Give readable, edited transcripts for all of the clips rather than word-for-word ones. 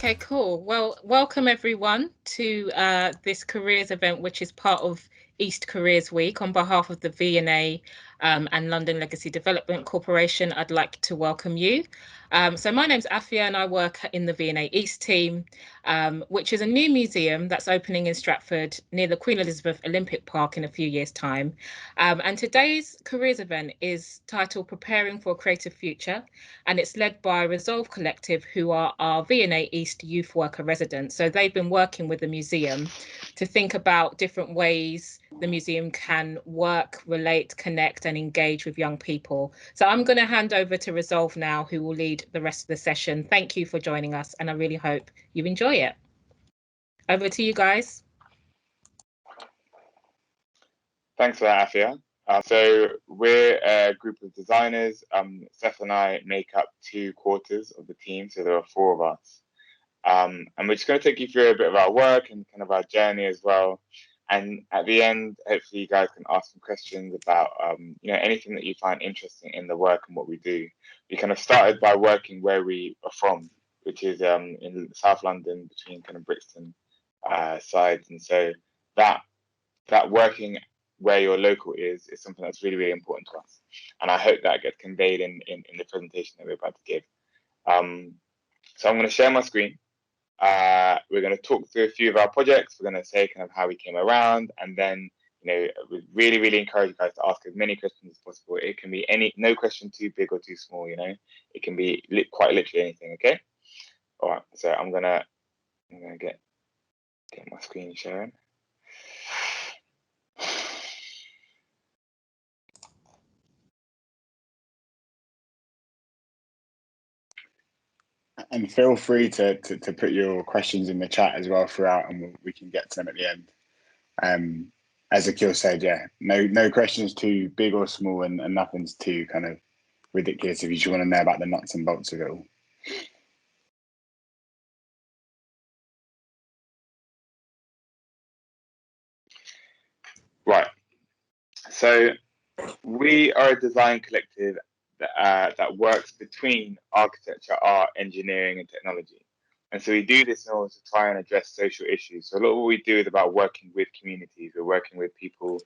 Okay, cool. Well, welcome everyone to this careers event, which is part of East Careers Week. On behalf of the V&A and London Legacy Development Corporation, I'd like to welcome you. So my name's Afia and I work in the V&A East team, which is a new museum that's opening in Stratford near the Queen Elizabeth Olympic Park in a few years' time. And today's careers event is titled Preparing for a Creative Future, and it's led by Resolve Collective, who are our V&A East youth worker residents. So they've been working with the museum to think about different ways the museum can work, relate, connect, and engage with young people. So I'm going to hand over to Resolve now, who will lead the rest of the session. Thank you for joining us, and I really hope you enjoy it. Over to you guys. Thanks for that, Afia. So we're a group of designers. Seth and I make up 2/4 of the team, so there are 4 of us. And we're just going to take you through a bit of our work and kind of our journey as well. And at the end, hopefully you guys can ask some questions about anything that you find interesting in the work and what we do. We kind of started by working where we are from, which is in South London between kind of Brixton sides. And so that working where your local is something that's really, really important to us. And I hope that gets conveyed in the presentation that we're about to give. So I'm going to share my screen. We're going to talk through a few of our projects. We're going to say kind of how we came around, and then we really, really encourage you guys to ask as many questions as possible. It can be no question too big or too small. It can be quite literally anything. Okay. All right. So I'm gonna get my screen sharing. And feel free to put your questions in the chat as well throughout, and we can get to them at the end. As Akil said, yeah, no questions too big or small, and nothing's too kind of ridiculous if you just want to know about the nuts and bolts of it all. Right. So we are a design collective that works between architecture, art, engineering, and technology. And so we do this in order to try and address social issues. So a lot of what we do is about working with communities. We're working with people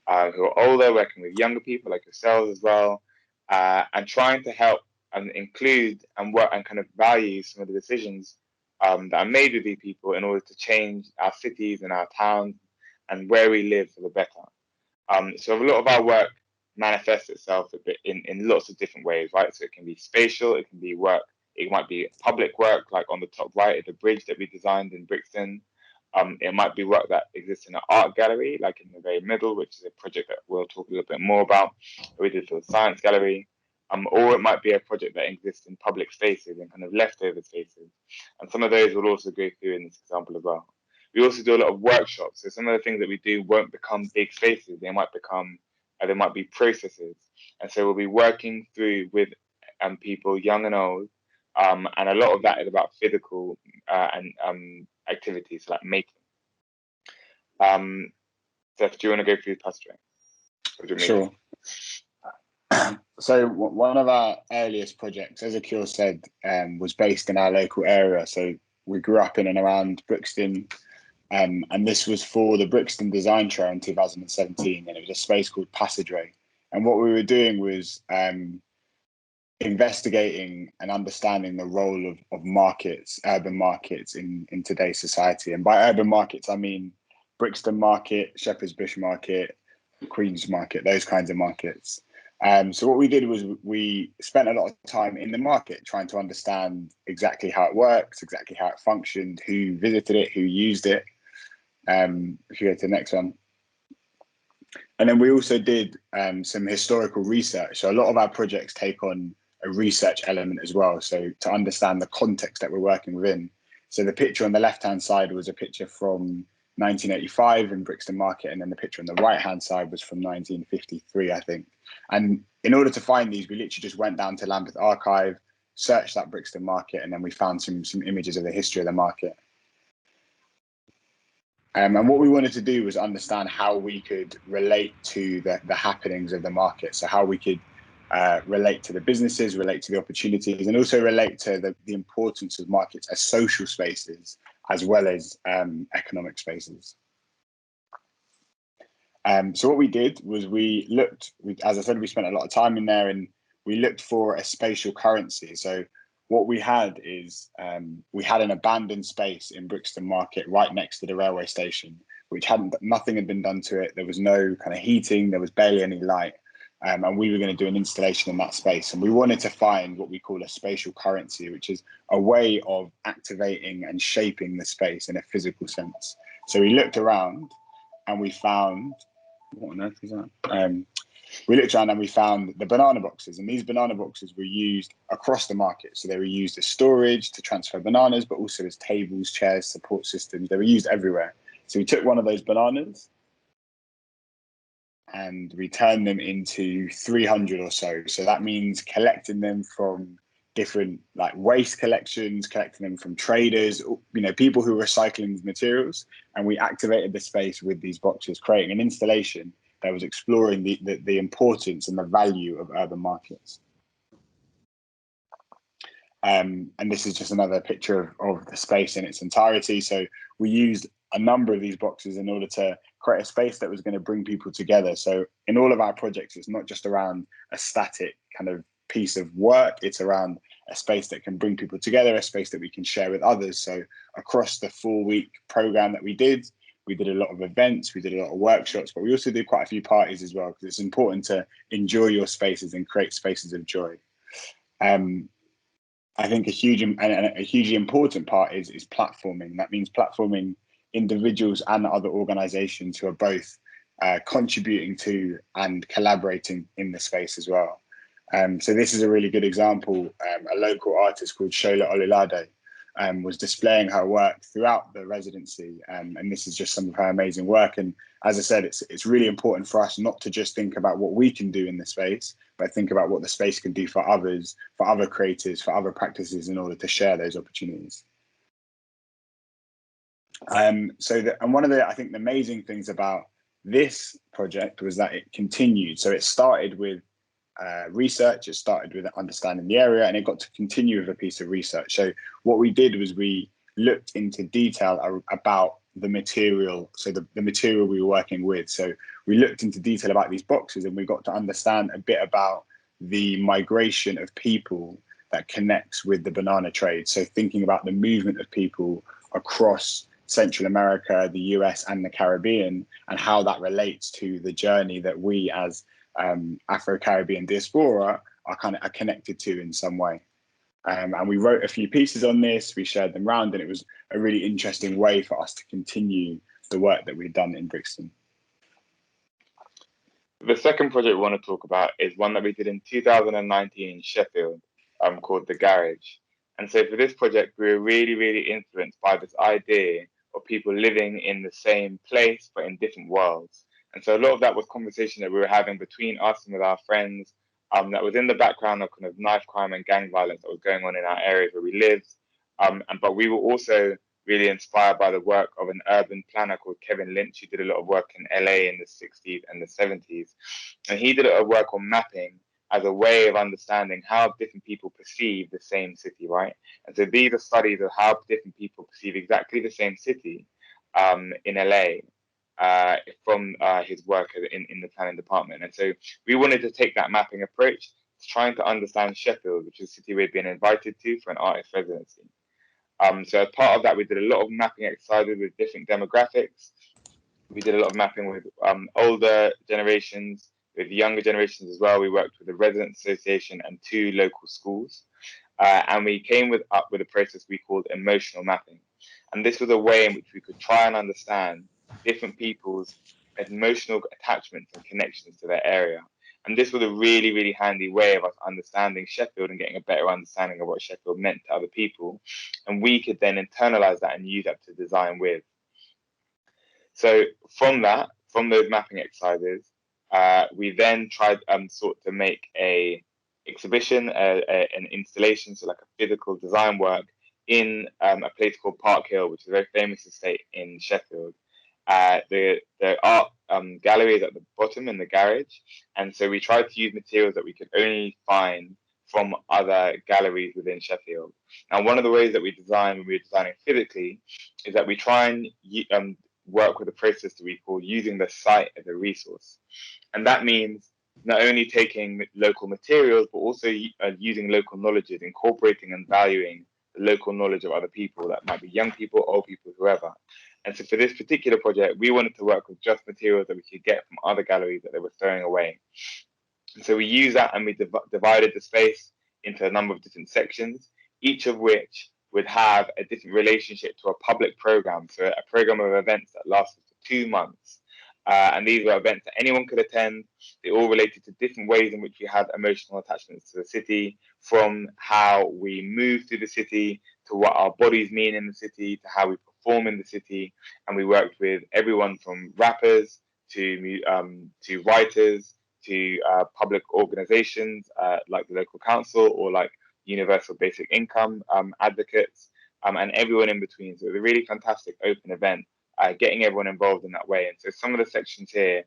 who are older, working with younger people like yourselves as well, and trying to help and include and work and kind of value some of the decisions that are made with these people in order to change our cities and our towns and where we live for the better. So a lot of our work manifests itself a bit in lots of different ways, right? So it can be spatial, it can be work, it might be public work, like on the top right of the bridge that we designed in Brixton. It might be work that exists in an art gallery, like in the very middle, which is a project that we'll talk a little bit more about, we did for the science gallery. Or it might be a project that exists in public spaces and kind of leftover spaces. And some of those will also go through in this example as well. We also do a lot of workshops. So some of the things that we do won't become big spaces. They might be processes. And so we'll be working through with people, young and old. And a lot of that is about physical and activities like making. Seth, do you want to go through clustering? Sure. So one of our earliest projects, as Akil said, was based in our local area. So we grew up in and around Brixton. And this was for the Brixton Design Show in 2017, and it was a space called Passageway. And what we were doing was investigating and understanding the role of markets, urban markets in today's society. And by urban markets, I mean Brixton Market, Shepherd's Bush Market, Queen's Market, those kinds of markets. So what we did was we spent a lot of time in the market trying to understand exactly how it works, exactly how it functioned, who visited it, who used it. If you go to the next one. And then we also did some historical research. So a lot of our projects take on a research element as well. So to understand the context that we're working within. So the picture on the left-hand side was a picture from 1985 in Brixton Market. And then the picture on the right-hand side was from 1953, I think. And in order to find these, we literally just went down to Lambeth Archive, searched that Brixton Market, and then we found some images of the history of the market. And what we wanted to do was understand how we could relate to the happenings of the market. So how we could relate to the businesses, relate to the opportunities, and also relate to the importance of markets as social spaces as well as economic spaces. So what we did was we looked, as I said, we spent a lot of time in there, and we looked for a spatial currency. So what we had is we had an abandoned space in Brixton Market right next to the railway station, which nothing had been done to it. There was no kind of heating, there was barely any light. And we were going to do an installation in that space. And we wanted to find what we call a spatial currency, which is a way of activating and shaping the space in a physical sense. So we looked around and we found, what on earth is that? We looked around and we found the banana boxes, and these banana boxes were used across the market. So they were used as storage to transfer bananas, but also as tables, chairs, support systems. They were used everywhere. So we took one of those bananas and we turned them into 300 or so. So that means collecting them from different like waste collections, collecting them from traders, people who are recycling these materials. And we activated the space with these boxes, creating an installation that was exploring the importance and the value of urban markets. And this is just another picture of the space in its entirety. So we used a number of these boxes in order to create a space that was going to bring people together. So in all of our projects, it's not just around a static kind of piece of work, it's around a space that can bring people together, a space that we can share with others. So across the 4-week program that we did a lot of events, we did a lot of workshops, but we also did quite a few parties as well, because it's important to enjoy your spaces and create spaces of joy. I think a hugely important part is platforming. That means platforming individuals and other organizations who are both contributing to and collaborating in the space as well. So this is a really good example. A local artist called Shola Olulade was displaying her work throughout the residency, and this is just some of her amazing work. And as I said, it's really important for us not to just think about what we can do in the space, but think about what the space can do for others, for other creators, for other practices, in order to share those opportunities. And one of the, I think, the amazing things about this project was that it continued. So it started with research, it started with understanding the area, and it got to continue with a piece of research. So what we did was we looked into detail about the material, so the material we were working with. So we looked into detail about these boxes, and we got to understand a bit about the migration of people that connects with the banana trade. So thinking about the movement of people across Central America, the US, and the Caribbean, and how that relates to the journey that we as Afro-Caribbean diaspora are connected to in some way. And we wrote a few pieces on this, we shared them around, and it was a really interesting way for us to continue the work that we'd done in Brixton. The second project we want to talk about is one that we did in 2019 in Sheffield, called The Garage. And so for this project, we were really, really influenced by this idea of people living in the same place, but in different worlds. And so a lot of that was conversation that we were having between us and with our friends, that was in the background of kind of knife crime and gang violence that was going on in our areas where we lived. But we were also really inspired by the work of an urban planner called Kevin Lynch, who did a lot of work in LA in the 60s and the 70s. And he did a work on mapping as a way of understanding how different people perceive the same city, right? And so these are studies of how different people perceive exactly the same city in LA from his work in the planning department. And so we wanted to take that mapping approach to trying to understand Sheffield, which is a city we'd been invited to for an artist residency. So as part of that, we did a lot of mapping exercises with different demographics. We did a lot of mapping with older generations, with younger generations as well. We worked with the Residents Association and 2 local schools. And we came up with a process we called emotional mapping. And this was a way in which we could try and understand different people's emotional attachments and connections to their area. And this was a really, really handy way of us understanding Sheffield and getting a better understanding of what Sheffield meant to other people. And we could then internalize that and use that to design with. So from those mapping exercises, we then tried sort to make a exhibition, an installation, so like a physical design work in a place called Park Hill, which is a very famous estate in Sheffield. The art galleries at the bottom in the garage. And so we tried to use materials that we could only find from other galleries within Sheffield. Now, one of the ways that we design when we're designing physically is that we try and work with a process that we call using the site as a resource. And that means not only taking local materials, but also using local knowledges, incorporating and valuing the local knowledge of other people. That might be young people, old people, whoever. And so for this particular project, we wanted to work with just materials that we could get from other galleries that they were throwing away. And so we used that and we divided the space into a number of different sections, each of which would have a different relationship to a public program. So a program of events that lasted for 2 months. And these were events that anyone could attend. They all related to different ways in which we had emotional attachments to the city, from how we move through the city, to what our bodies mean in the city, to how we perform in the city. And we worked with everyone from rappers to writers to public organizations like the local council or like universal basic income advocates and everyone in between. So it was a really fantastic open event, getting everyone involved in that way. And so some of the sections here,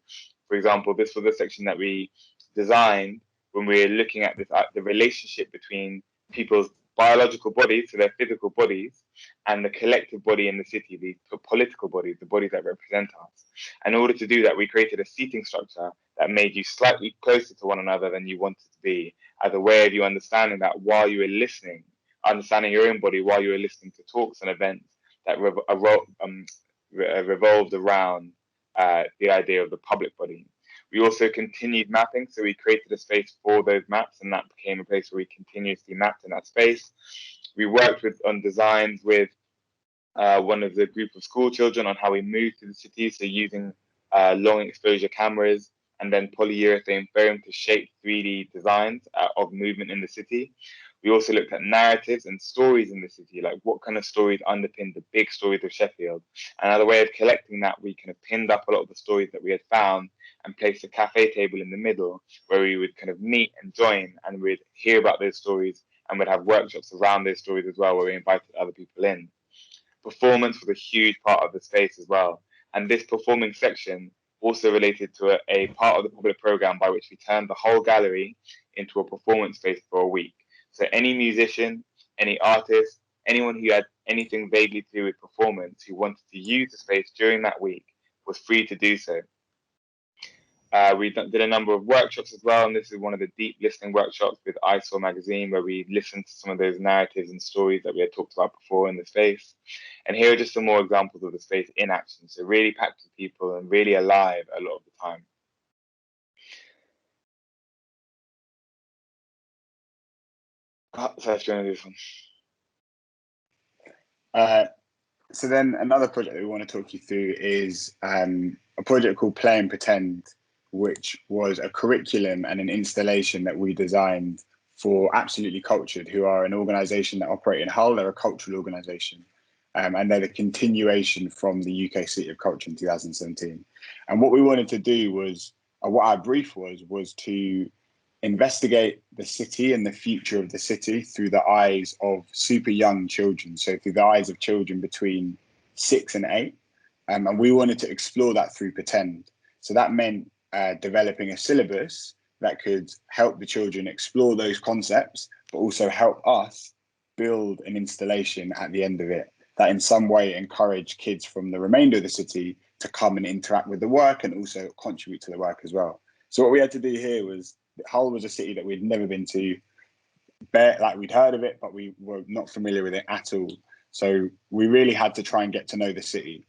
for example, this was a section that we designed when we were looking at this, the relationship between people's biological bodies, so their physical bodies, and the collective body in the city, the political bodies, the bodies that represent us. And in order to do that, we created a seating structure that made you slightly closer to one another than you wanted to be, as a way of you understanding that while you were listening, understanding your own body while you were listening to talks and events that revolved around the idea of the public body. We also continued mapping, so we created a space for those maps, and that became a place where we continuously mapped in that space. We worked on designs with one of the group of school children on how we move to the city, so using long exposure cameras and then polyurethane foam to shape 3D designs of movement in the city. We also looked at narratives and stories in the city, like what kind of stories underpin the big stories of Sheffield. And as a way of collecting that, we kind of pinned up a lot of the stories that we had found and placed a cafe table in the middle where we would kind of meet and join, and we'd hear about those stories and we'd have workshops around those stories as well, where we invited other people in. Performance was a huge part of the space as well. And this performing section also related to a part of the public program by which we turned the whole gallery into a performance space for a week. So any musician, any artist, anyone who had anything vaguely to do with performance who wanted to use the space during that week was free to do so. We did a number of workshops as well, and this is one of the deep listening workshops with Eyesore magazine, where we listened to some of those narratives and stories that we had talked about before in the space. And here are just some more examples of the space in action. So really packed with people and really alive a lot of the time. So let's do this one. So then another project that we want to talk you through is a project called Play and Pretend, which was a curriculum and an installation that we designed for Absolutely Cultured, who are an organisation that operate in Hull. They're a cultural organisation, and they're the continuation from the UK City of Culture in 2017. And what we wanted to do was, what our brief was to investigate the city and the future of the city through the eyes of super young children, so through the eyes of children between 6 and 8. And we wanted to explore that through Pretend. So that meant developing a syllabus that could help the children explore those concepts, but also help us build an installation at the end of it that in some way encourage kids from the remainder of the city to come and interact with the work and also contribute to the work as well. So what we had to do here was, Hull was a city that we'd never been to, like we'd heard of it, but we were not familiar with it at all. So we really had to try and get to know the city.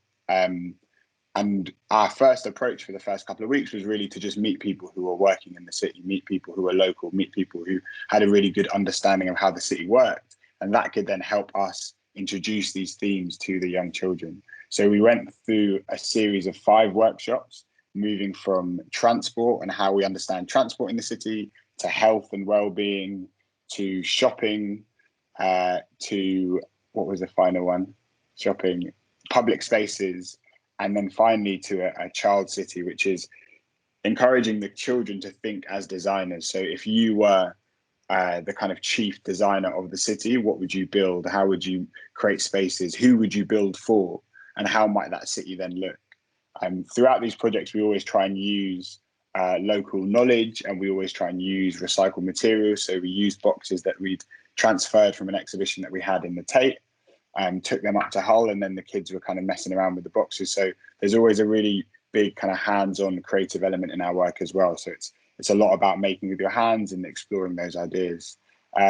And our first approach for the first couple of weeks was really to just meet people who were working in the city, meet people who were local, meet people who had a really good understanding of how the city worked. And that could then help us introduce these themes to the young children. So we went through a series of 5 workshops, moving from transport and how we understand transport in the city, to health and well-being, to shopping, to, what was the final one? Shopping, public spaces, and then finally to a child city, which is encouraging the children to think as designers. So if you were the kind of chief designer of the city, what would you build? How would you create spaces? Who would you build for? And how might that city then look? Throughout these projects, we always try and use local knowledge, and we always try and use recycled materials. So we used boxes that we'd transferred from an exhibition that we had in the Tate, took them up to Hull, and then the kids were kind of messing around with the boxes. So there's always a really big kind of hands-on creative element in our work as well. So it's a lot about making with your hands and exploring those ideas.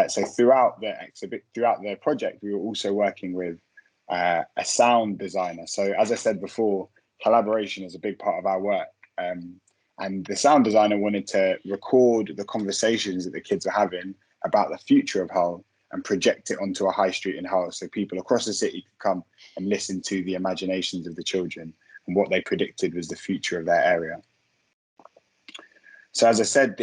So throughout the project, we were also working with a sound designer. So as I said before, collaboration is a big part of our work. And the sound designer wanted to record the conversations that the kids were having about the future of Hull and project it onto a high street in Hull, so people across the city could come and listen to the imaginations of the children and what they predicted was the future of their area. So as I said,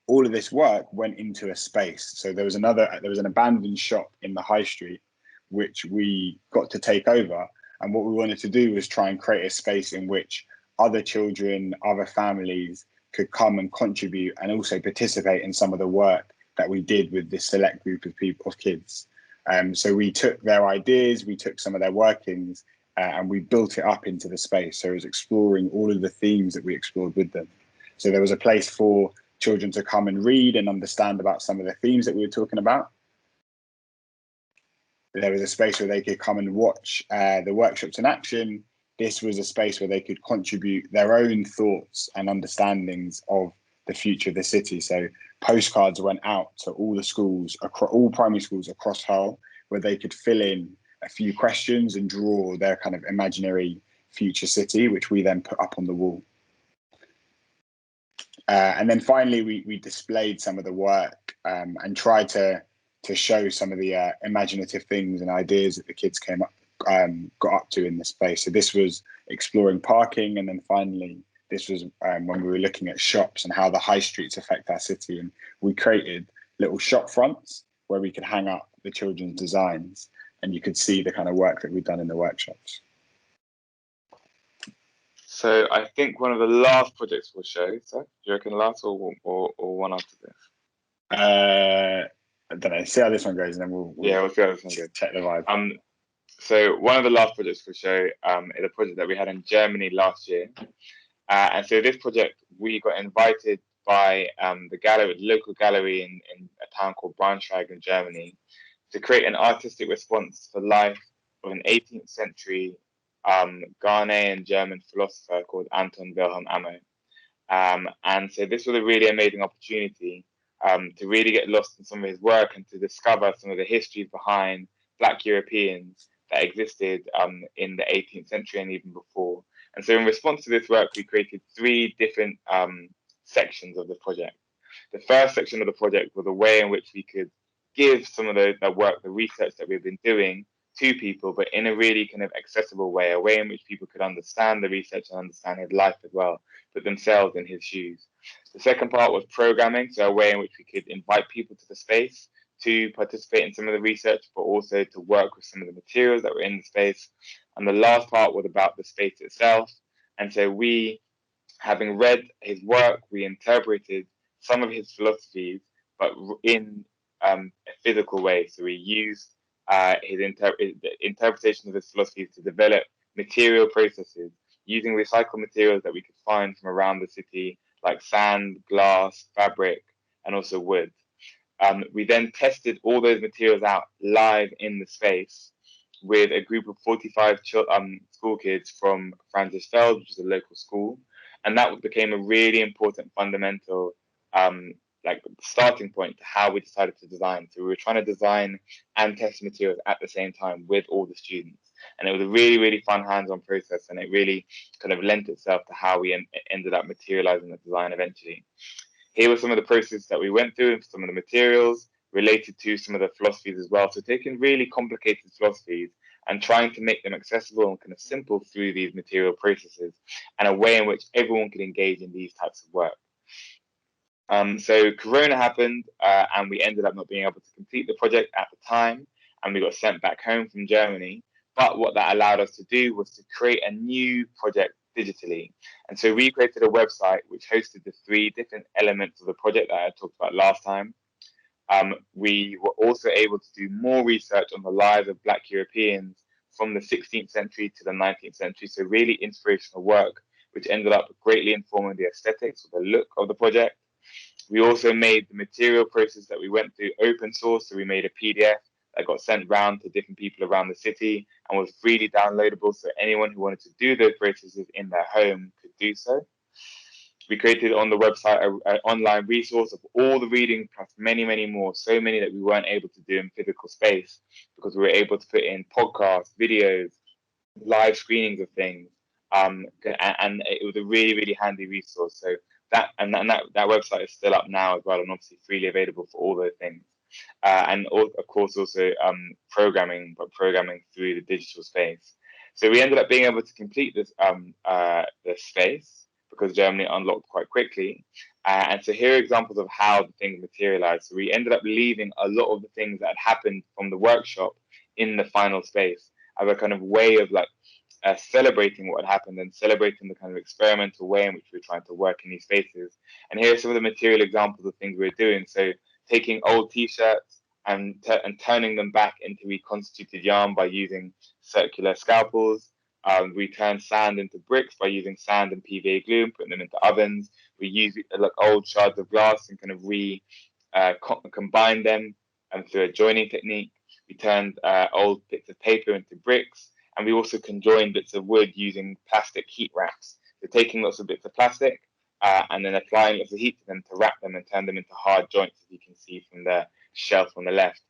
all of this work went into a space. So there was an abandoned shop in the high street, which we got to take over. And what we wanted to do was try and create a space in which other children, other families could come and contribute and also participate in some of the work that we did with this select group of kids. So we took their ideas, we took some of their workings, and we built it up into the space. So it was exploring all of the themes that we explored with them. So there was a place for children to come and read and understand about some of the themes that we were talking about. There was a space where they could come and watch the workshops in action. This was a space where they could contribute their own thoughts and understandings of the future of the city. So postcards went out to all the schools, all primary schools across Hull, where they could fill in a few questions and draw their kind of imaginary future city, which we then put up on the wall. And then finally, we displayed some of the work and tried to show some of the imaginative things and ideas that the kids got up to in the space. So this was exploring parking, and then finally, this was when we were looking at shops and how the high streets affect our city. And we created little shop fronts where we could hang up the children's designs, and you could see the kind of work that we'd done in the workshops. So I think one of the last projects we'll show, so do you reckon last or one after this? I don't know, see how this one goes, and then we'll see how this one goes. Check the vibe. So one of the last projects we'll show is a project that we had in Germany last year. And so this project, we got invited by the local gallery in a town called Braunschweig in Germany to create an artistic response to the life of an 18th century Ghanaian German philosopher called Anton Wilhelm Amo. And so this was a really amazing opportunity to really get lost in some of his work and to discover some of the histories behind Black Europeans that existed in the 18th century and even before. And so in response to this work, we created 3 different sections of the project. The first section of the project was a way in which we could give some of the work, the research that we've been doing to people, but in a really kind of accessible way, a way in which people could understand the research and understand his life as well, put themselves in his shoes. The second part was programming, so a way in which we could invite people to the space to participate in some of the research, but also to work with some of the materials that were in the space. And the last part was about the space itself. And so we, having read his work, we interpreted some of his philosophies, but in a physical way. So we used his interpretation of his philosophies to develop material processes using recycled materials that we could find from around the city, like sand, glass, fabric, and also wood. We then tested all those materials out live in the space with a group of 45 school kids from Francisfeld, which is a local school. And that became a really important fundamental starting point to how we decided to design. So we were trying to design and test materials at the same time with all the students. And it was a really, really fun hands-on process. And it really kind of lent itself to how we ended up materializing the design eventually. Here were some of the processes that we went through and some of the materials related to some of the philosophies as well. So taking really complicated philosophies and trying to make them accessible and kind of simple through these material processes and a way in which everyone could engage in these types of work. So Corona happened and we ended up not being able to complete the project at the time, and we got sent back home from Germany. But what that allowed us to do was to create a new project digitally. And so we created a website which hosted the 3 different elements of the project that I talked about last time. We were also able to do more research on the lives of Black Europeans from the 16th century to the 19th century. So really inspirational work, which ended up greatly informing the aesthetics or the look of the project. We also made the material process that we went through open source. So we made a PDF that got sent round to different people around the city and was freely downloadable. So anyone who wanted to do those processes in their home could do so. We created on the website an online resource of all the reading plus many, many more, so many that we weren't able to do in physical space because we were able to put in podcasts, videos, live screenings of things. And it was a really, really handy resource. So that website is still up now as well, and obviously freely available for all those things. And of course also programming, but programming through the digital space. So we ended up being able to complete this the space because Germany unlocked quite quickly. And so here are examples of how the things materialized. So we ended up leaving a lot of the things that had happened from the workshop in the final space as a kind of way of like celebrating what had happened and celebrating the kind of experimental way in which we were trying to work in these spaces. And here are some of the material examples of things we were doing. So taking old t-shirts and turning them back into reconstituted yarn by using circular scalpels. We turned sand into bricks by using sand and PVA glue and putting them into ovens. We use like old shards of glass and kind of combine them through a joining technique. We turned old bits of paper into bricks, and we also conjoined bits of wood using plastic heat wraps. So taking lots of bits of plastic and then applying lots of heat to them to wrap them and turn them into hard joints, as you can see from the shelf on the left.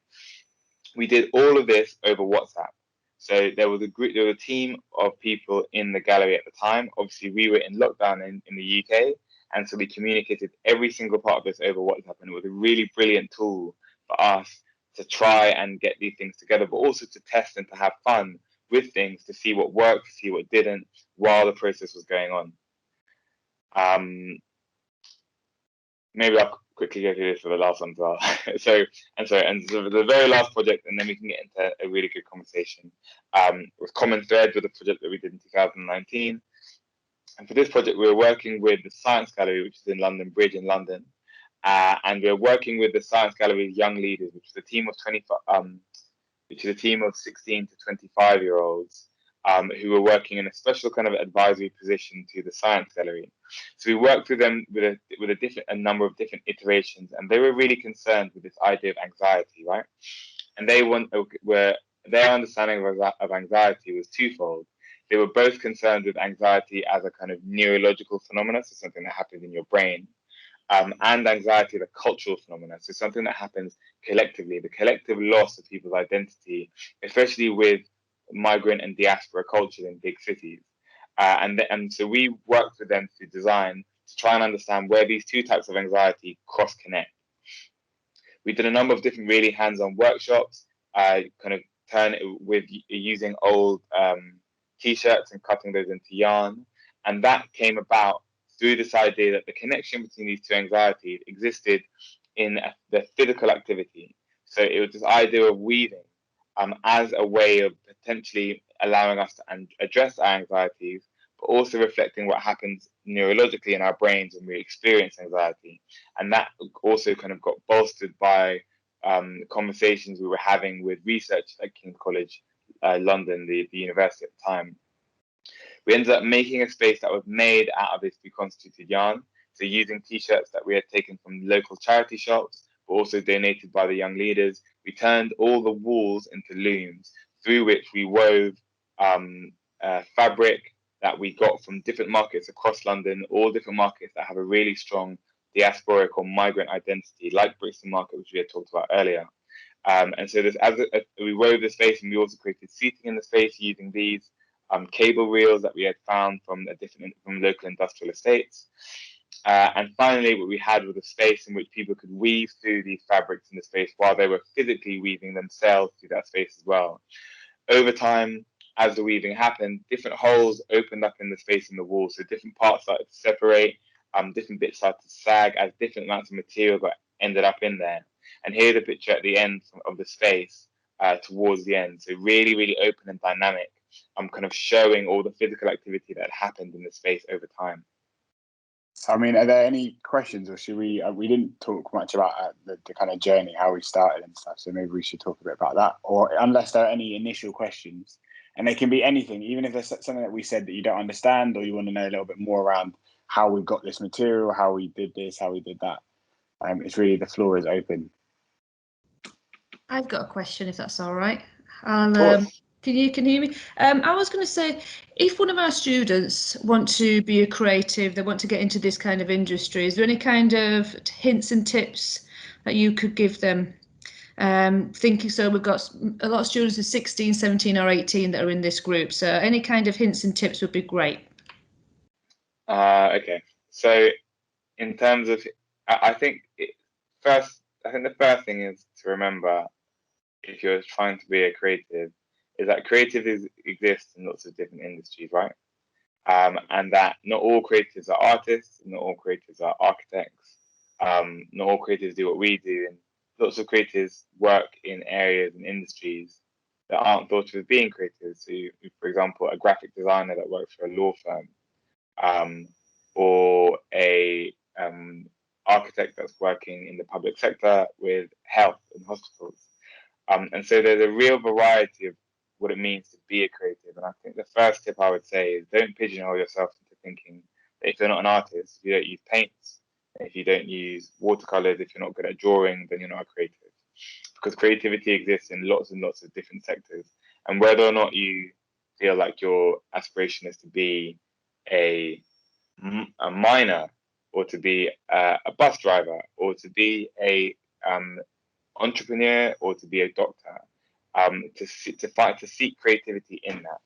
We did all of this over WhatsApp. So there was a team of people in the gallery at the time. Obviously, we were in lockdown in the UK, and so we communicated every single part of this over WhatsApp, and it was a really brilliant tool for us to try and get these things together, but also to test and to have fun with things, to see what worked, to see what didn't, while the process was going on. Maybe I'll quickly go through this for the last one as well. so the very last project, and then we can get into a really good conversation. Was Common Thread with a project that we did in 2019. And for this project, we were working with the Science Gallery, which is in London Bridge in London. And we were working with the Science Gallery's Young Leaders, which is a team of 16 to 25-year-olds who were working in a special kind of advisory position to the Science Gallery. So we worked with them with a number of different iterations, and they were really concerned with this idea of anxiety, right? And their understanding of anxiety was twofold. They were both concerned with anxiety as a kind of neurological phenomenon, so something that happens in your brain, and anxiety, the cultural phenomena, so something that happens collectively, the collective loss of people's identity, especially with migrant and diaspora culture in big cities. And so we worked with them through design to try and understand where these two types of anxiety cross-connect. We did a number of different really hands-on workshops, kind of using old t-shirts and cutting those into yarn. And that came about through this idea that the connection between these two anxieties existed in the physical activity. So it was this idea of weaving as a way of potentially allowing us to address our anxieties, but also reflecting what happens neurologically in our brains when we experience anxiety. And that also kind of got bolstered by conversations we were having with research at King's College London, the university at the time. We ended up making a space that was made out of this reconstituted yarn. So using t-shirts that we had taken from local charity shops, but also donated by the Young Leaders, we turned all the walls into looms through which we wove fabric that we got from different markets across London, all different markets that have a really strong diasporic or migrant identity, like Brixton Market, which we had talked about earlier. And so we wove the space, and we also created seating in the space using these cable reels that we had found from local industrial estates. And finally, what we had was a space in which people could weave through these fabrics in the space while they were physically weaving themselves through that space as well. Over time, as the weaving happened, different holes opened up in the space in the wall. So different parts started to separate, different bits started to sag as different amounts of material ended up in there. And here's a picture at the end of the space towards the end. So really, really open and dynamic. I'm kind of showing all the physical activity that happened in the space over time. So, I mean, are there any questions, or should we didn't talk much about the kind of journey, how we started and stuff, so maybe we should talk a bit about that, or unless there are any initial questions, And they can be anything, even if there's something that we said that you don't understand, or you want to know a little bit more around how we got this material, how we did this, how we did that. It's really, the floor is open. I've got a question, if that's all right. Can you hear me? I was going to say, if one of our students want to be a creative, they want to get into this kind of industry, is there any kind of hints and tips that you could give them? Thinking, so we've got a lot of students of 16, 17 or 18 that are in this group. So any kind of hints and tips would be great. Okay. So in terms of, I think the first thing is to remember, if you're trying to be a creative, is that creative exists in lots of different industries, right? And that not all creatives are artists, not all creatives are architects, not all creatives do what we do, and lots of creatives work in areas and industries that aren't thought of as being creative. So, for example, a graphic designer that works for a law firm, or a architect that's working in the public sector with health and hospitals. And so there's a real variety of what it means to be a creative. And I think the first tip I would say is don't pigeonhole yourself into thinking that if you're not an artist, if you don't use paints, if you don't use watercolors, if you're not good at drawing, then you're not a creative. Because creativity exists in lots and lots of different sectors. And whether or not you feel like your aspiration is to be a miner, or to be a bus driver, or to be a entrepreneur, or to be a doctor, to seek creativity in that.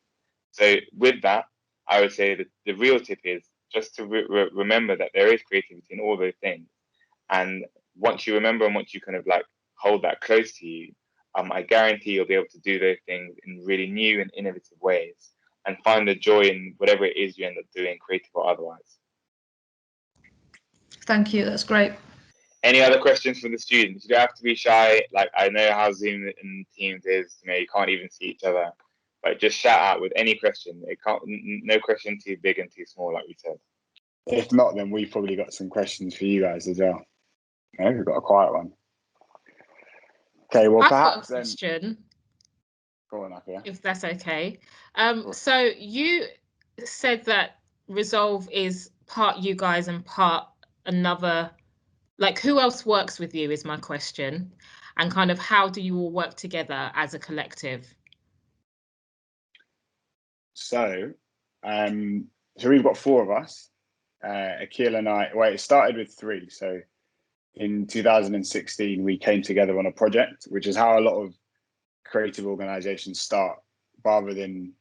So with that, I would say that the real tip is just to remember that there is creativity in all those things. And once you remember, and once you kind of like hold that close to you, I guarantee you'll be able to do those things in really new and innovative ways, and find the joy in whatever it is you end up doing, creative or otherwise. Thank you, that's great. Any other questions from the students? You don't have to be shy. Like, I know how Zoom and Teams is, you can't even see each other, but just shout out with any question. No question too big and too small, like we said. If not, then we've probably got some questions for you guys as well. No, we've got a quiet one. Okay, well, perhaps I've got a question. Go on, Afia. If that's okay. So you said that Resolve is part you guys and part another. Like, who else works with you is my question, and kind of how do you all work together as a collective? So we've got four of us. Akil and I. Well, it started with three. So in 2016, we came together on a project, which is how a lot of creative organizations start, rather than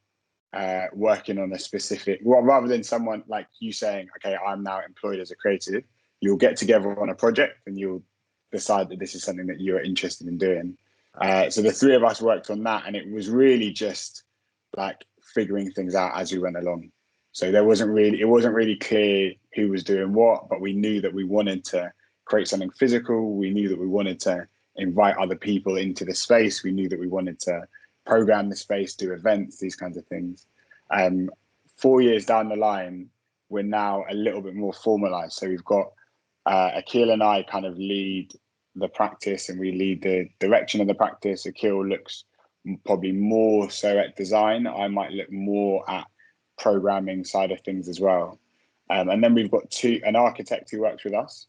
working on a specific. Well, rather than someone like you saying, "Okay, I'm now employed as a creative," you'll get together on a project and you'll decide that this is something that you're interested in doing. So the three of us worked on that, and it was really just like figuring things out as we went along. So it wasn't really clear who was doing what, but we knew that we wanted to create something physical. We knew that we wanted to invite other people into the space. We knew that we wanted to program the space, do events, these kinds of things. 4 years down the line, we're now a little bit more formalized. So we've got Akil and I kind of lead the practice, and we lead the direction of the practice. Akil looks probably more so at design. I might look more at programming side of things as well. And then we've got an architect who works with us.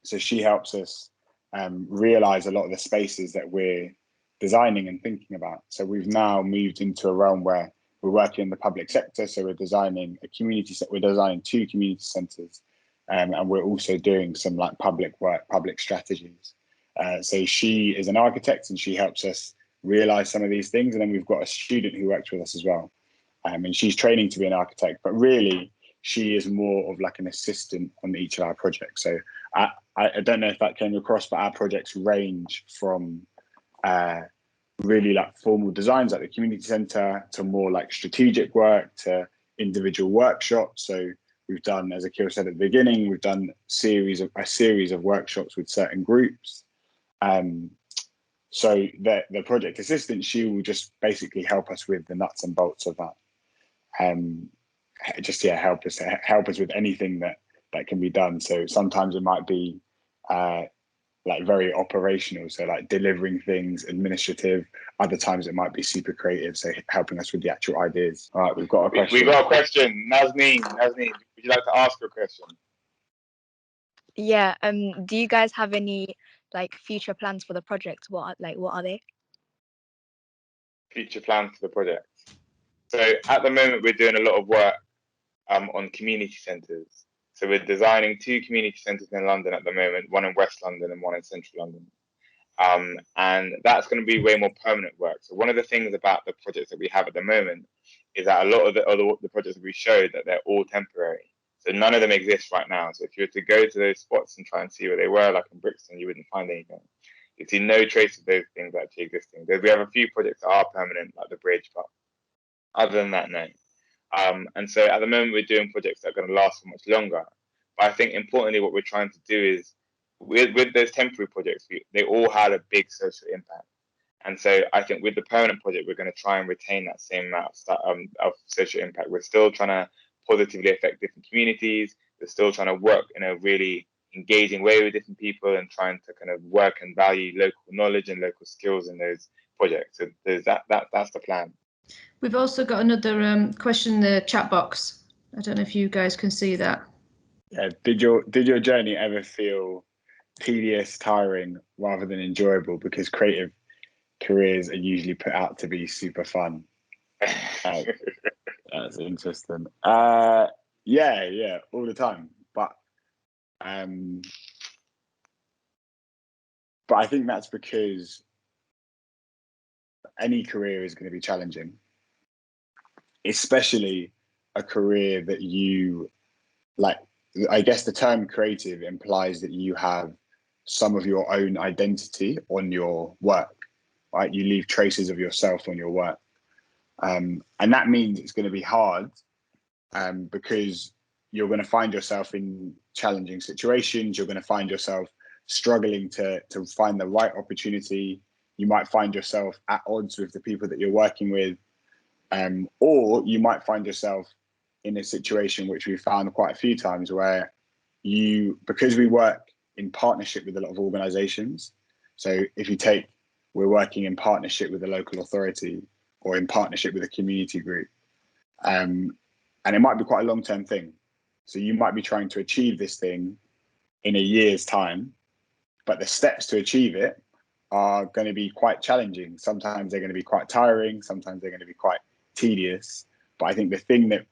So she helps us realize a lot of the spaces that we're designing and thinking about. So we've now moved into a realm where we're working in the public sector. So we're designing we're designing 2 community centres, and we're also doing some like public work, public strategies. So she is an architect, and she helps us realize some of these things. And then we've got a student who works with us as well, and she's training to be an architect, but really she is more of like an assistant on each of our projects. So I don't know if that came across, but our projects range from really like formal designs like the community centre, to more like strategic work, to individual workshops. So we've done, as Akil said at the beginning, we've done a series of workshops with certain groups. So the project assistant, she will just basically help us with the nuts and bolts of that. Help us with anything that can be done. So sometimes it might be like very operational, so like delivering things, administrative. Other times it might be super creative, so helping us with the actual ideas. All right, we've got a question. We got a question. Nazneen, would you like to ask a question? Yeah. Do you guys have any like future plans for the project? What are they? Future plans for the project. So at the moment, we're doing a lot of work on community centres. So we're designing 2 community centres in London at the moment, one in West London and one in Central London. And that's going to be way more permanent work. So one of the things about the projects that we have at the moment is that a lot of the projects that we showed that they're all temporary. So none of them exist right now. So if you were to go to those spots and try and see where they were, like in Brixton, you wouldn't find anything. You'd see no trace of those things actually existing. We have a few projects that are permanent, like the bridge, but other than that, no. And so at the moment, we're doing projects that are going to last for much longer. But I think importantly, what we're trying to do is with those temporary projects, they all had a big social impact. And so I think with the permanent project, we're going to try and retain that same amount of social impact. We're still trying to positively affect different communities. We're still trying to work in a really engaging way with different people and trying to kind of work and value local knowledge and local skills in those projects. So that's the plan. We've also got another question in the chat box. I don't know if you guys can see that. Yeah. Did your journey ever feel tedious, tiring, rather than enjoyable? Because creative careers are usually put out to be super fun. That's interesting. Yeah, all the time. But I think that's because any career is going to be challenging, especially a career that you like. I guess the term creative implies that you have some of your own identity on your work, right? You leave traces of yourself on your work. And that means it's going to be hard because you're going to find yourself in challenging situations. You're going to find yourself struggling to find the right opportunity. You might find yourself at odds with the people that you're working with, or you might find yourself in a situation which we've found quite a few times where because we work in partnership with a lot of organizations. So if you take, we're working in partnership with a local authority or in partnership with a community group. And it might be quite a long-term thing. So you might be trying to achieve this thing in a year's time, but the steps to achieve it are going to be quite challenging. Sometimes they're going to be quite tiring. Sometimes they're going to be quite tedious. But I think the thing that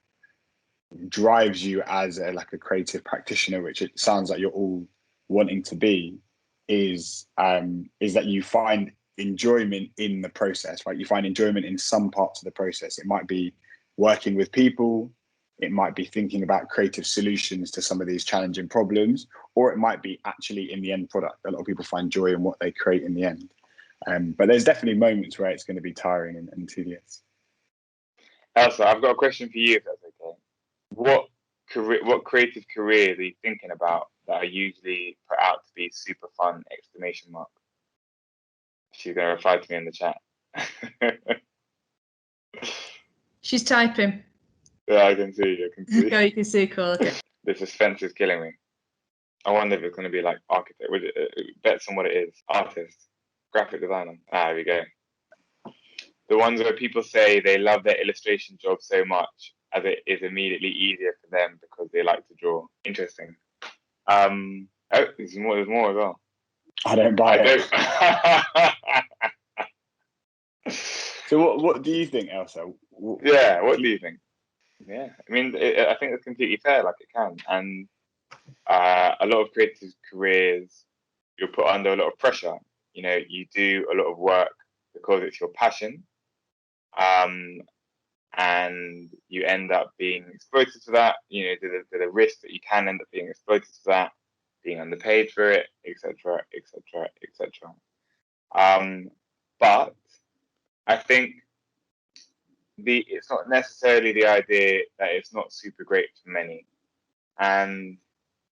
drives you as a creative practitioner, which it sounds like you're all wanting to be, is that you find enjoyment in the process, right? You find enjoyment in some parts of the process. It might be working with people, it might be thinking about creative solutions to some of these challenging problems, or it might be actually in the end product. A lot of people find joy in what they create in the end. But there's definitely moments where it's going to be tiring and tedious. Elsa, I've got a question for you, if that's okay. What creative careers are you thinking about that are usually put out to be super fun, exclamation mark? She's going to reply to me in the chat. She's typing. Yeah, I can see. Oh, you can see, cool. Okay. The suspense is killing me. I wonder if it's going to be like architect. Bets on what it is. Artist, graphic designer. There we go. The ones where people say they love their illustration job so much as it is immediately easier for them because they like to draw. Interesting. There's more as well. I don't buy it. So what do you think, Elsa? What do you think? Yeah, I mean, I think it's completely fair. Like it can, and a lot of creative careers, you're put under a lot of pressure. You know, you do a lot of work because it's your passion, and you end up being exploited for that. You know, to the risk that you can end up being exploited for that, being underpaid for it, etc., etc., etc. But I think it's not necessarily the idea that it's not super great for many. And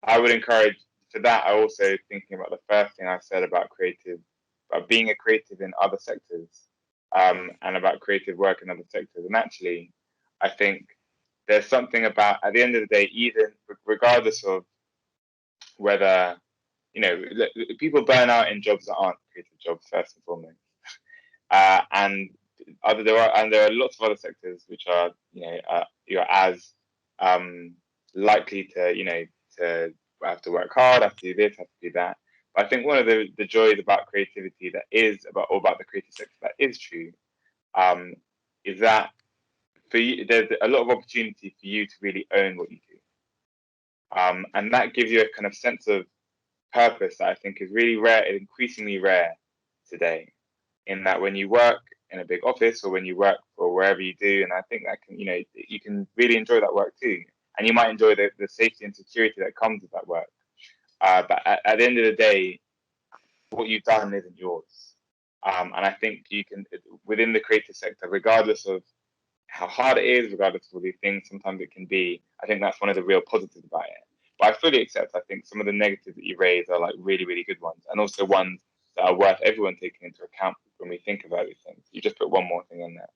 I would encourage for that. I also thinking about the first thing I said about being a creative in other sectors, and about creative work in other sectors. And actually, I think there's something about, at the end of the day, even regardless of whether you know, people burn out in jobs that aren't creative jobs first and foremost. And there are lots of other sectors which are, you know, you're as likely to, you know, to have to work hard, have to do this, have to do that. But I think one of the joys about creativity that is about the creative sector that is true, is that for you, there's a lot of opportunity for you to really own what you do. And that gives you a kind of sense of purpose that I think is really rare, increasingly rare today. In that when you work in a big office or when you work for wherever you do, and I think that can, you know, you can really enjoy that work too, and you might enjoy the safety and security that comes with that work. But at the end of the day, what you've done isn't yours. And I think you can, within the creative sector, regardless of how hard it is, regardless of all these things, sometimes it can be. I think that's one of the real positives about it. But I fully accept. I think some of the negatives that you raise are like really, really good ones, and also ones that are worth everyone taking into account when we think about these things. You just put one more thing in there.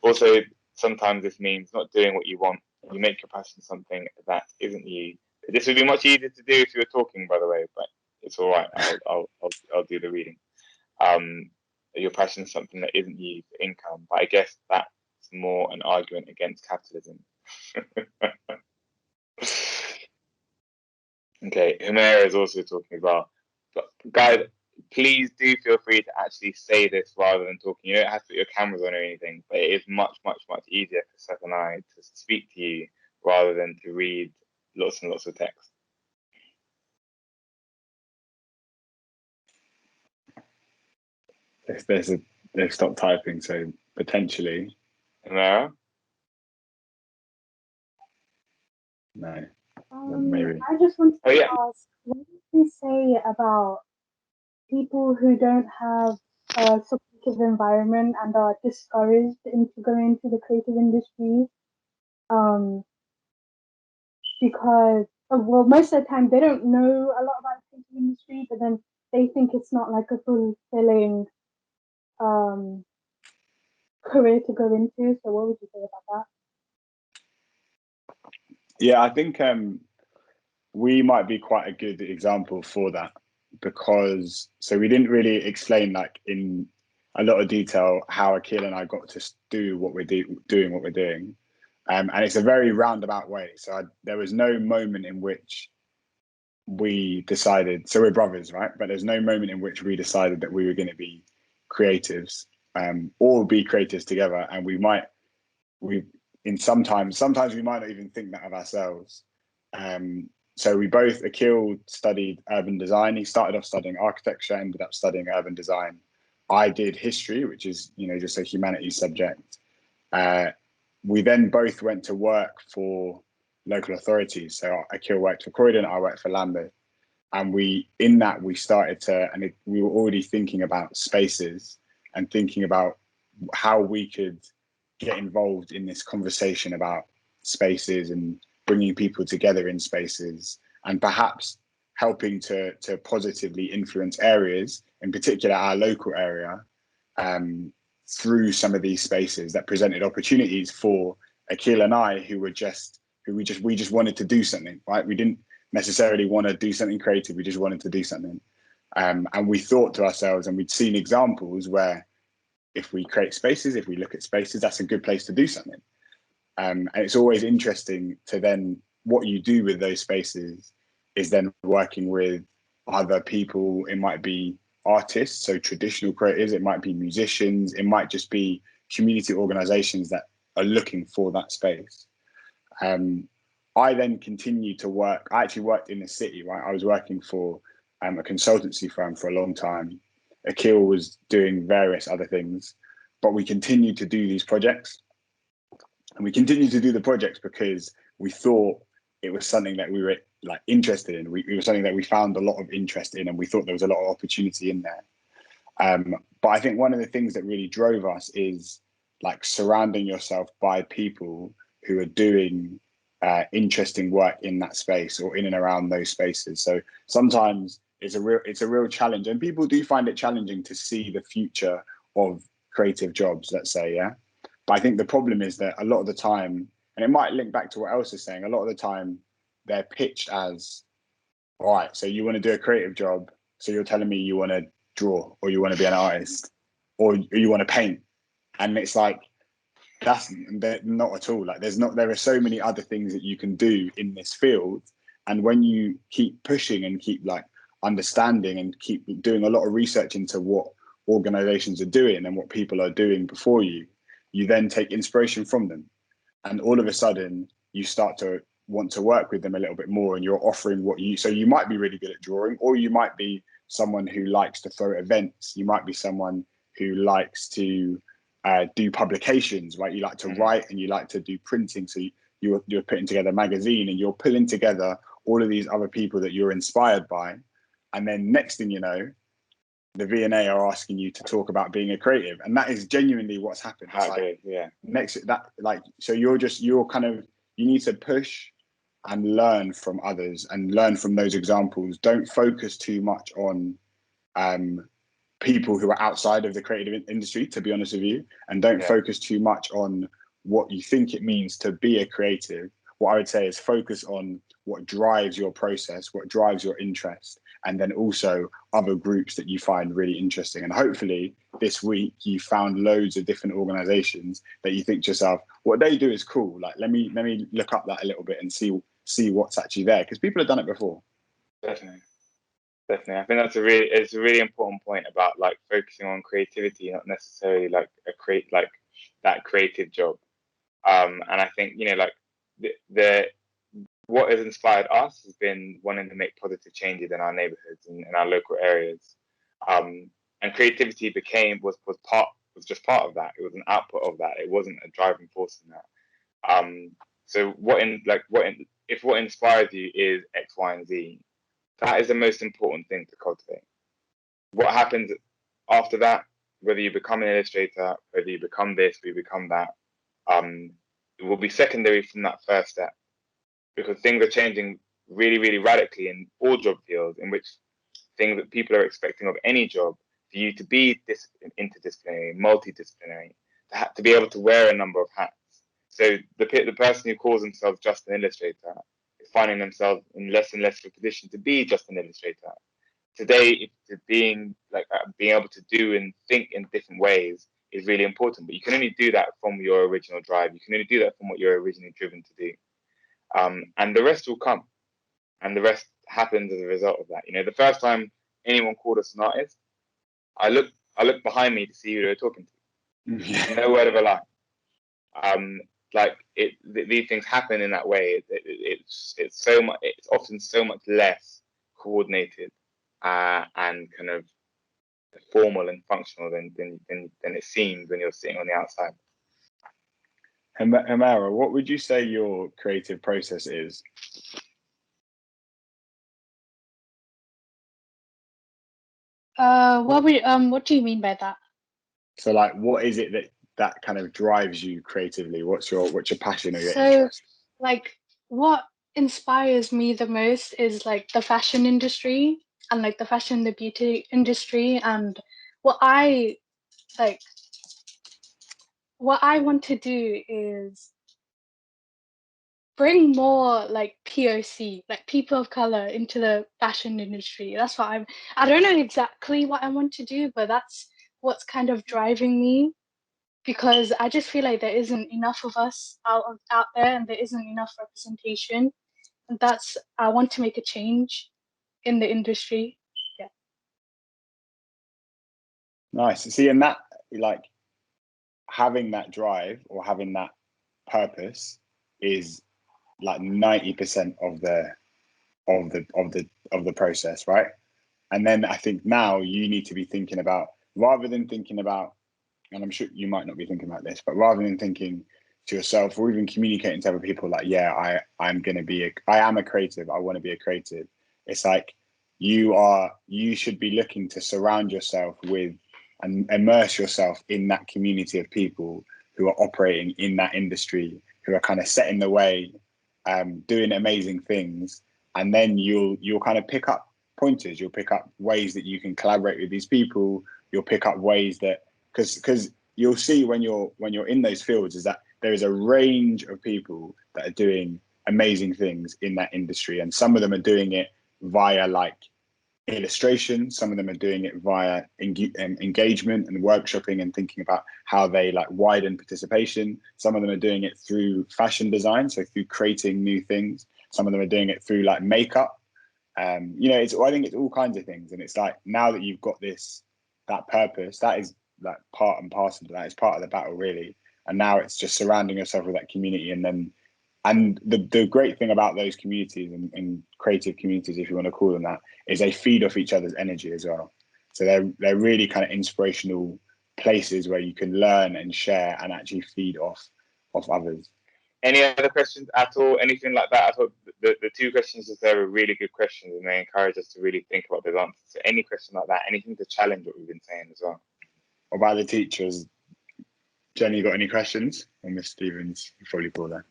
Also, sometimes this means not doing what you want. You make your passion something that isn't you. This would be much easier to do if you were talking, by the way, but it's all right. I'll do the reading. Your passion is something that isn't you for income, but I guess that's more an argument against capitalism. Okay, Humera is also talking about, but guys, please do feel free to actually say this rather than talking. You don't have to put your cameras on or anything, but it is much, much, much easier for Seth and I to speak to you rather than to read lots and lots of text. They've stopped typing, so potentially. Humera? No. Maybe. I just wanted Oh, yeah. to ask, what did you say about people who don't have a supportive environment and are discouraged into going into the creative industry? Because, well, most of the time they don't know a lot about the creative industry, but then they think it's not like a fulfilling career to go into. So what would you say about that? Yeah, I think we might be quite a good example for that, because so we didn't really explain like in a lot of detail how Akil and I got to do what we're doing what we're doing, and it's a very roundabout way. So there was no moment in which we decided. So we're brothers, right? But there's no moment in which we decided that we were going to be creatives, or be creatives together. And sometimes we might not even think that of ourselves. So we both, Akil studied urban design. He started off studying architecture, ended up studying urban design. I did history, which is, you know, just a humanities subject. We then both went to work for local authorities. So Akil worked for Croydon, I worked for Lambeth. And we started to, and we were already thinking about spaces and thinking about how we could get involved in this conversation about spaces and bringing people together in spaces, and perhaps helping to positively influence areas, in particular our local area, through some of these spaces that presented opportunities for Akil and I, we just wanted to do something, right? We didn't necessarily want to do something creative. We just wanted to do something. And we thought to ourselves, and we'd seen examples where if we create spaces, if we look at spaces, that's a good place to do something. And it's always interesting to then, what you do with those spaces is then working with other people. It might be artists, so traditional creators, it might be musicians, it might just be community organizations that are looking for that space. I then continued to work. I actually worked in the city, right? I was working for a consultancy firm for a long time. Akil was doing various other things, but we continued to do these projects. And we continued to do the projects because we thought it was something that we were like interested in. It was something that we found a lot of interest in, and we thought there was a lot of opportunity in there. But I think one of the things that really drove us is like surrounding yourself by people who are doing interesting work in that space or in and around those spaces. So sometimes it's a real challenge, and people do find it challenging to see the future of creative jobs, let's say, yeah. But I think the problem is that a lot of the time, and it might link back to what Elsa is saying, a lot of the time they're pitched as all right, so you want to do a creative job, so you're telling me you want to draw, or you want to be an artist, or you want to paint, and it's like, that's not at all. Like, there are so many other things that you can do in this field, and when you keep pushing and keep like understanding and keep doing a lot of research into what organizations are doing and what people are doing before you, you then take inspiration from them, and all of a sudden you start to want to work with them a little bit more, and you're offering so you might be really good at drawing, or you might be someone who likes to throw events, you might be someone who likes to do publications, right? You like to write and you like to do printing, so you're putting together a magazine, and you're pulling together all of these other people that you're inspired by, and then next thing you know, the V&A are asking you to talk about being a creative, and that is genuinely what's happened. So you need to push and learn from others and learn from those examples. Don't focus too much on people who are outside of the creative industry, to be honest with you, and don't focus too much on what you think it means to be a creative. What I would say is focus on what drives your process, what drives your interest, and then also other groups that you find really interesting. And hopefully this week you found loads of different organizations that you think to yourself, what they do is cool. Like, let me look up that a little bit and see what's actually there, because people have done it before. Definitely. I think it's a really important point about like focusing on creativity, not necessarily like that creative job. And I think, you know, like the what has inspired us has been wanting to make positive changes in our neighborhoods and in our local areas. And creativity was just part of that. It was an output of that. It wasn't a driving force in that. So if what inspires you is X, Y, and Z, that is the most important thing to cultivate. What happens after that, whether you become an illustrator, whether you become this, whether you become that, it will be secondary from that first step, because things are changing really, really radically in all job fields, in which things that people are expecting of any job, for you to be interdisciplinary, multidisciplinary, to be able to wear a number of hats. So the person who calls themselves just an illustrator is finding themselves in less and less of a position to be just an illustrator. Today, being able to do and think in different ways is really important, but you can only do that from your original drive. You can only do that from what you're originally driven to do. And the rest will come, and the rest happens as a result of that. You know, the first time anyone called us an artist, I looked behind me to see who they were talking to. No word of a lie. These things happen in that way. It's often so much less coordinated and kind of formal and functional than it seems when you're sitting on the outside. Amara, what would you say your creative process is? What do you mean by that? So, like, what is it that kind of drives you creatively? What's your passion or your interest? Like, what inspires me the most is like the fashion industry and like the fashion, the beauty industry, and what I want to do is bring more like POC, like people of color, into the fashion industry. That's what I don't know exactly what I want to do, but that's what's kind of driving me, because I just feel like there isn't enough of us out there, and there isn't enough representation. And I want to make a change in the industry. Yeah. Nice. See, and that, like, having that drive or having that purpose is like 90% of the process, right? And then I think now you need to be thinking about, rather than thinking about, and I'm sure you might not be thinking about this, but rather than thinking to yourself or even communicating to other people like, yeah, I am a creative, I want to be a creative. It's like you should be looking to surround yourself with and immerse yourself in that community of people who are operating in that industry, who are kind of setting the way, doing amazing things. And then you'll kind of pick up pointers, you'll pick up ways that you can collaborate with these people, you'll pick up ways that, because you'll see when you're in those fields, is that there is a range of people that are doing amazing things in that industry, and some of them are doing it via like illustration. Some of them are doing it via engagement and workshopping and thinking about how they like widen participation. Some of them are doing it through fashion design, so through creating new things. Some of them are doing it through like makeup. You know, I think it's all kinds of things. And it's like, now that you've got that purpose, that is like part and parcel of that. It's part of the battle, really. And now it's just surrounding yourself with that community. And the great thing about those communities and creative communities, if you want to call them that, is they feed off each other's energy as well. So they're really kind of inspirational places where you can learn and share and actually feed off others. Any other questions at all? Anything like that? I thought the two questions just there were really good questions, and they encourage us to really think about those answers. So any question like that, anything to challenge what we've been saying as well. What about the teachers? Jenny, you got any questions? Or Miss Stevens, you probably call that.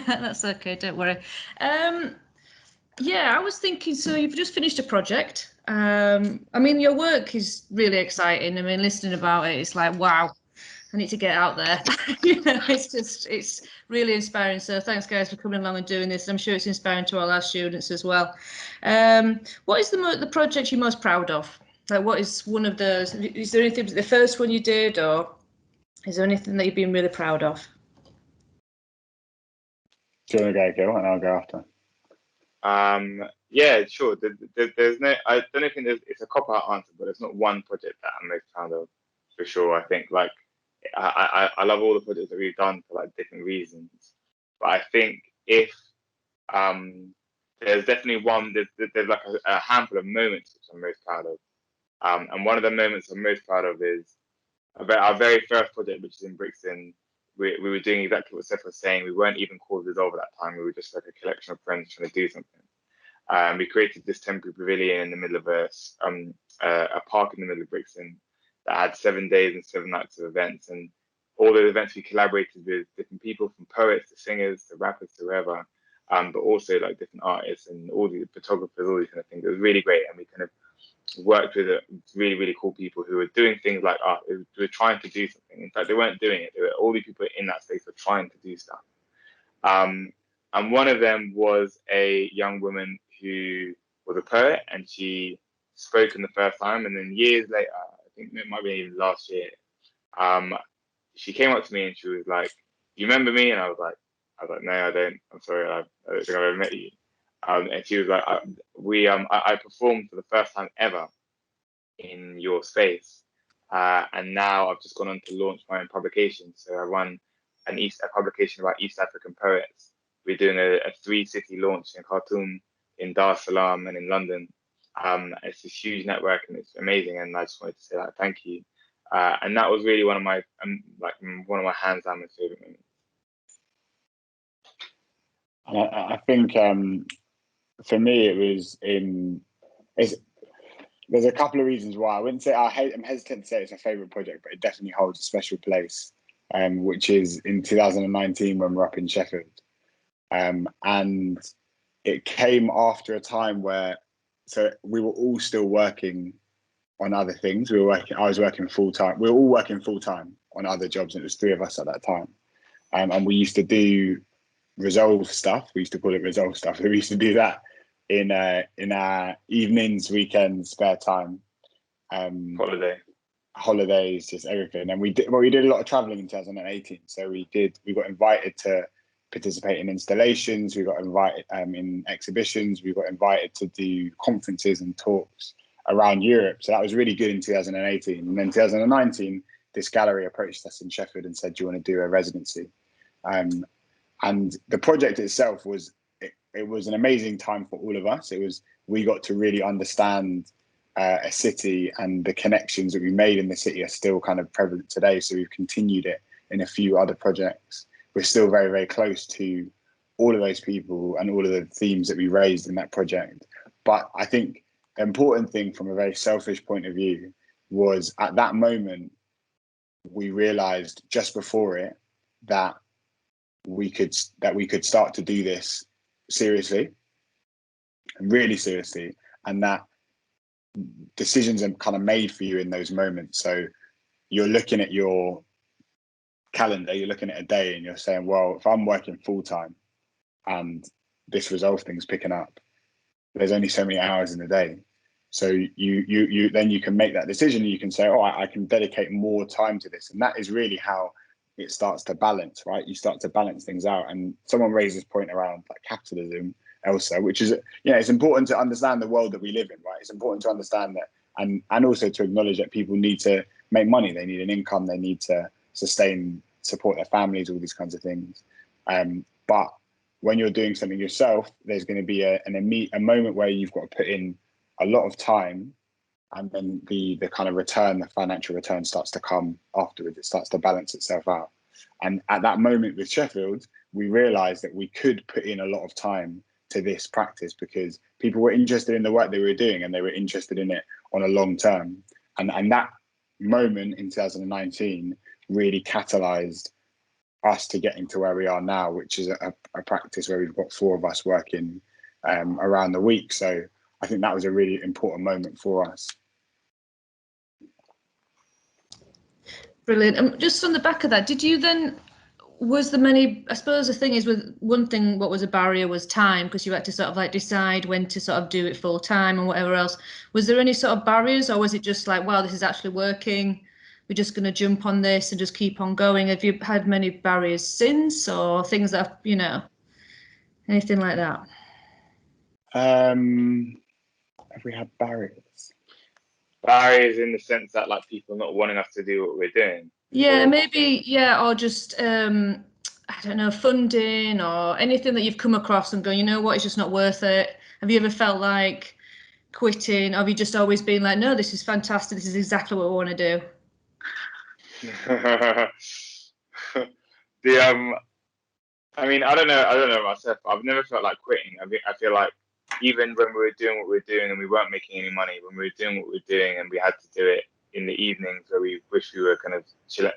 That's okay, don't worry. Yeah, I was thinking, so you've just finished a project. I mean, your work is really exciting. I mean, listening about it, it's like, wow, I need to get out there. You know, it's really inspiring. So thanks, guys, for coming along and doing this. I'm sure it's inspiring to all our students as well. What is the project you're most proud of? Like, what is one of those? Is there anything, the first one you did, or is there anything that you've been really proud of? Do you want to go, Gil, and I'll go after? Yeah, sure. There's no, I don't think it's a cop-out answer, but there's not one project that I'm most proud of, for sure. I think like I love all the projects that we've done for like different reasons, but I think if there's definitely one, there's like a handful of moments which I'm most proud of. And one of the moments I'm most proud of is about our very first project, which is in Brixton. We were doing exactly what Seth was saying. We weren't even called Resolve at that time. We were just like a collection of friends trying to do something. We created this temporary pavilion in the middle of a park in the middle of Brixton that had 7 days and 7 nights of events. And all the events we collaborated with different people, from poets to singers to rappers to wherever, but also like different artists and all the photographers, all these kind of things. It was really great, and we kind of worked with really, really cool people who were doing things like art. They were trying to do something. In fact, they weren't doing it. All the people in that space were trying to do stuff. And one of them was a young woman who was a poet, and she spoke in the first time. And then years later, I think it might be even last year, she came up to me and she was like, "You remember me?" And I was like, "No, I don't. I'm sorry. I don't think I've ever met you." And she was like, I performed for the first time ever in your space. And now I've just gone on to launch my own publication. So I run a publication about East African poets. We're doing a 3-city launch in Khartoum, in Dar es Salaam, and in London. It's a huge network and it's amazing. And I just wanted to say that thank you. And that was really one of my hands down my favorite moments. I think for me, there's a couple of reasons why. I wouldn't say I'm hesitant to say it's my favorite project, but it definitely holds a special place, which is in 2019 when we're up in Sheffield. And it came after a time where, so we were all still working on other things. I was working full time. We were all working full time on other jobs, and it was 3 of us at that time. And we used to do Resolve stuff. We used to call it Resolve stuff. We used to do that in our evenings, weekends, spare time, holidays, just everything. And we did a lot of traveling in 2018. So we got invited to participate in installations. We got invited in exhibitions. We got invited to do conferences and talks around Europe. So that was really good in 2018. And then 2019, this gallery approached us in Sheffield and said, "Do you want to do a residency?" And the project itself was an amazing time for all of us. We got to really understand a city, and the connections that we made in the city are still kind of prevalent today. So we've continued it in a few other projects. We're still very, very close to all of those people and all of the themes that we raised in that project. But I think the important thing from a very selfish point of view was, at that moment, we realized just before it that we could start to do this seriously, really seriously, and that decisions are kind of made for you in those moments. So you're looking at your calendar, you're looking at a day, and you're saying, well, if I'm working full time and this Resolve thing's picking up, there's only so many hours in the day. So you then you can make that decision. You can say, oh, I can dedicate more time to this. And that is really how it starts to balance, right? You start to balance things out. And someone raised this point around like capitalism, Elsa, which is, it's important to understand the world that we live in, right? It's important to understand that, and also to acknowledge that people need to make money. They need an income. They need to support their families, all these kinds of things. But when you're doing something yourself, there's going to be a moment where you've got to put in a lot of time, and then the kind of return, the financial return starts to come afterwards. It starts to balance itself out. And at that moment with Sheffield, we realized that we could put in a lot of time to this practice because people were interested in the work they were doing and they were interested in it on a long term. And that moment in 2019 really catalyzed us to getting to where we are now, which is a practice where we've got 4 of us working around the week. So I think that was a really important moment for us. Brilliant. And just on the back of that, did you then, was there many, I suppose the thing is with one thing, what was a barrier was time, because you had to sort of like decide when to sort of do it full time and whatever else. Was there any sort of barriers, or was it just like, wow, this is actually working, we're just going to jump on this and just keep on going? Have you had many barriers since, or things that, anything like that? Have we had barriers? Barriers in the sense that like people not wanting us to do what we're doing. Yeah, maybe, or just I don't know, funding or anything that you've come across and go, you know what, it's just not worth it. Have you ever felt like quitting? Or have you just always been like, no, this is fantastic, this is exactly what we want to do? I mean, I don't know myself. I've never felt like quitting. I feel like even when we were doing what we were doing and we weren't making any money, when we were doing what we were doing and we had to do it in the evenings where we wish we were kind of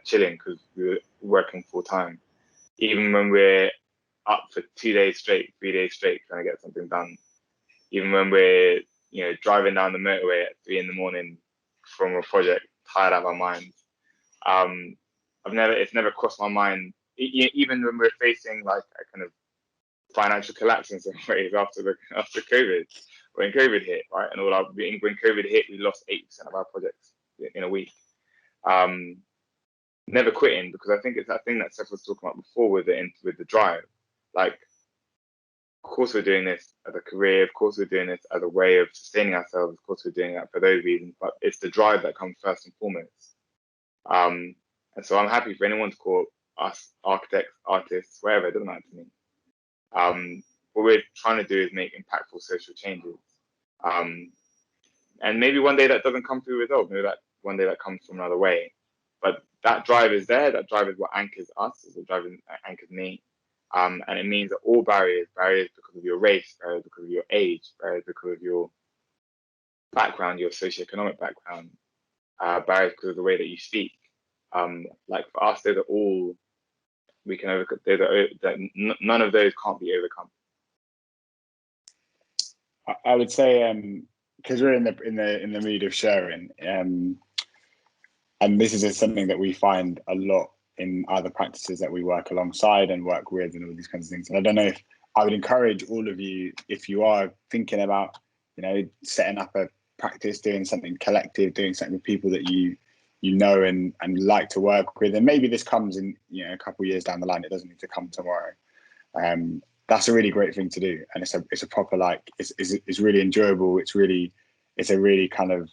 chilling because we were working full time, even when we're up for 2 days straight, 3 days straight trying to get something done, even when we're driving down the motorway at 3 a.m. from a project, tired out of our minds. It's never crossed my mind, even when we're facing like a kind of financial collapse in some ways after COVID, when COVID hit, right? And when COVID hit, we lost 8% of our projects in a week. Never quitting, because I think it's that thing that Seth was talking about before with the drive. Like, of course we're doing this as a career, of course we're doing this as a way of sustaining ourselves, of course we're doing that for those reasons, but it's the drive that comes first and foremost. And so I'm happy for anyone to call us architects, artists, whatever, it doesn't matter to me. What we're trying to do is make impactful social changes. And maybe one day that doesn't come through results, maybe that one day that comes from another way. But that drive is there, that drive is what anchors us, is what drive anchors me. And it means that all barriers because of your race, barriers because of your age, barriers because of your background, your socioeconomic background, barriers because of the way that you speak. Like for us, those are all we can overcome. None of those can't be overcome. I would say, because we're in the mood of sharing, and this is something that we find a lot in other practices that we work alongside and work with, and all these kinds of things. And I don't know if I would encourage all of you, if you are thinking about, setting up a practice, doing something collective, doing something with people that you know and like to work with, and maybe this comes in a couple of years down the line. It doesn't need to come tomorrow. That's a really great thing to do, and it's a proper it's really enjoyable. It's a really kind of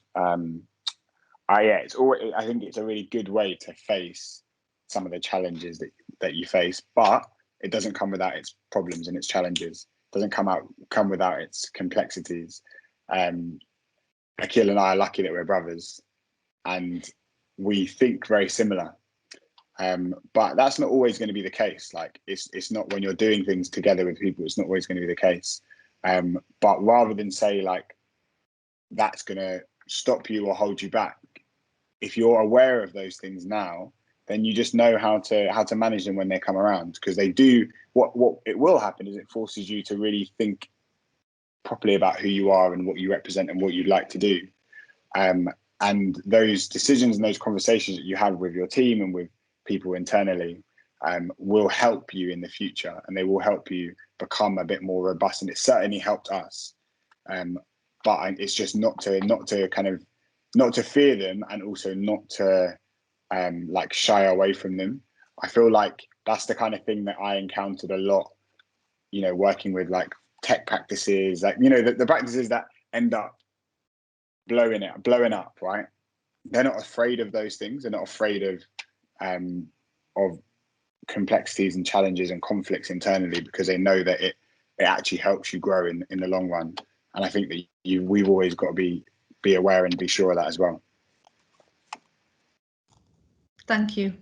it's always, I think it's a really good way to face some of the challenges that you face, but it doesn't come without its problems and its challenges. It doesn't come without its complexities. Akil and I are lucky that we're brothers and we think very similar. But that's not always going to be the case. Like it's not, when you're doing things together with people, it's not always going to be the case. But rather than say like that's going to stop you or hold you back, if you're aware of those things now, then you just know how to manage them when they come around, because they do what it will happen is it forces you to really think properly about who you are and what you represent and what you'd like to do. And those decisions and those conversations that you have with your team and with people internally will help you in the future, and they will help you become a bit more robust. And it certainly helped us. but it's just not to fear them, and also not to like shy away from them. I feel like that's the kind of thing that I encountered a lot, you know, working with like tech practices, like, you know, the practices that end up blowing up, right? They're not afraid of those things. They're not afraid of complexities and challenges and conflicts internally, because they know that it actually helps you grow in the long run. And I think that we've always got to be aware and be sure of that as well. Thank you.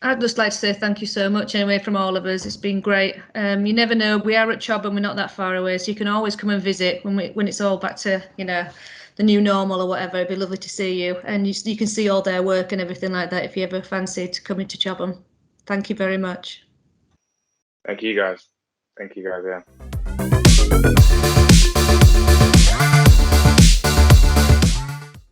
I'd just like to say thank you so much anyway from all of us. It's been great. You never know, we are at Chobham, we're not that far away, so you can always come and visit when it's all back to, you know, the new normal or whatever. It'd be lovely to see you, and you can see all their work and everything like that if you ever fancied coming to Chobham. Thank you very much. Thank you guys. Yeah.